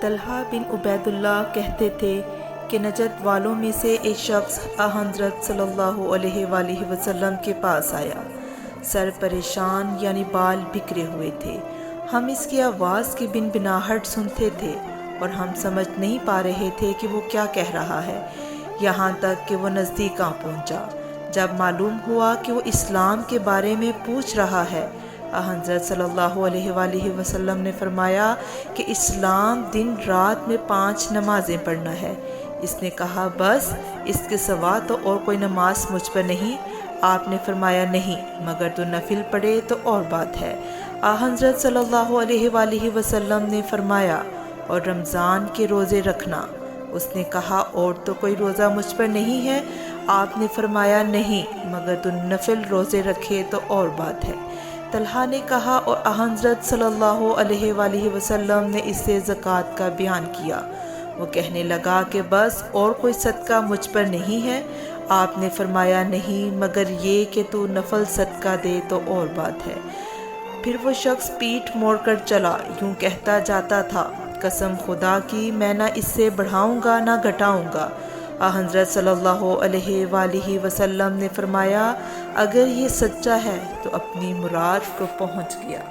طلحہ بن عبید اللہ کہتے تھے کہ نجد والوں میں سے ایک شخص حضرت صلی اللہ علیہ وآلہ وسلم کے پاس آیا۔ سر پریشان یعنی بال بکھرے ہوئے تھے۔ ہم اس کی آواز کی بنبناہٹ سنتے تھے اور ہم سمجھ نہیں پا رہے تھے کہ وہ کیا کہہ رہا ہے، یہاں تک کہ وہ نزدیک آ پہنچا۔ جب معلوم ہوا کہ وہ اسلام کے بارے میں پوچھ رہا ہے، حضرت صلی اللہ علیہ وآلہ وسلم نے فرمایا کہ اسلام دن رات میں 5 نمازیں پڑھنا ہے۔ اس نے کہا بس اس کے سوا تو اور کوئی نماز مجھ پر نہیں؟ آپ نے فرمایا نہیں، مگر تو نفل پڑھے تو اور بات ہے۔ حضرت صلی اللہ علیہ وآلہ وسلم نے فرمایا اور رمضان کے روزے رکھنا۔ اس نے کہا اور تو کوئی روزہ مجھ پر نہیں ہے؟ آپ نے فرمایا نہیں، مگر تو نفل روزے رکھے تو اور بات ہے۔ طلحہ نے کہا اور حضرت صلی اللہ علیہ وآلہ وسلم نے اس سے زکوٰۃ کا بیان کیا۔ وہ کہنے لگا کہ بس اور کوئی صدقہ مجھ پر نہیں ہے؟ آپ نے فرمایا نہیں، مگر یہ کہ تو نفل صدقہ دے تو اور بات ہے۔ پھر وہ شخص پیٹھ موڑ کر چلا، یوں کہتا جاتا تھا قسم خدا کی میں نہ اس سے بڑھاؤں گا نہ گھٹاؤں گا۔ حضرت صلی اللہ علیہ وآلہ وسلم نے فرمایا اگر یہ سچا ہے تو اپنی مراد کو پہنچ گیا۔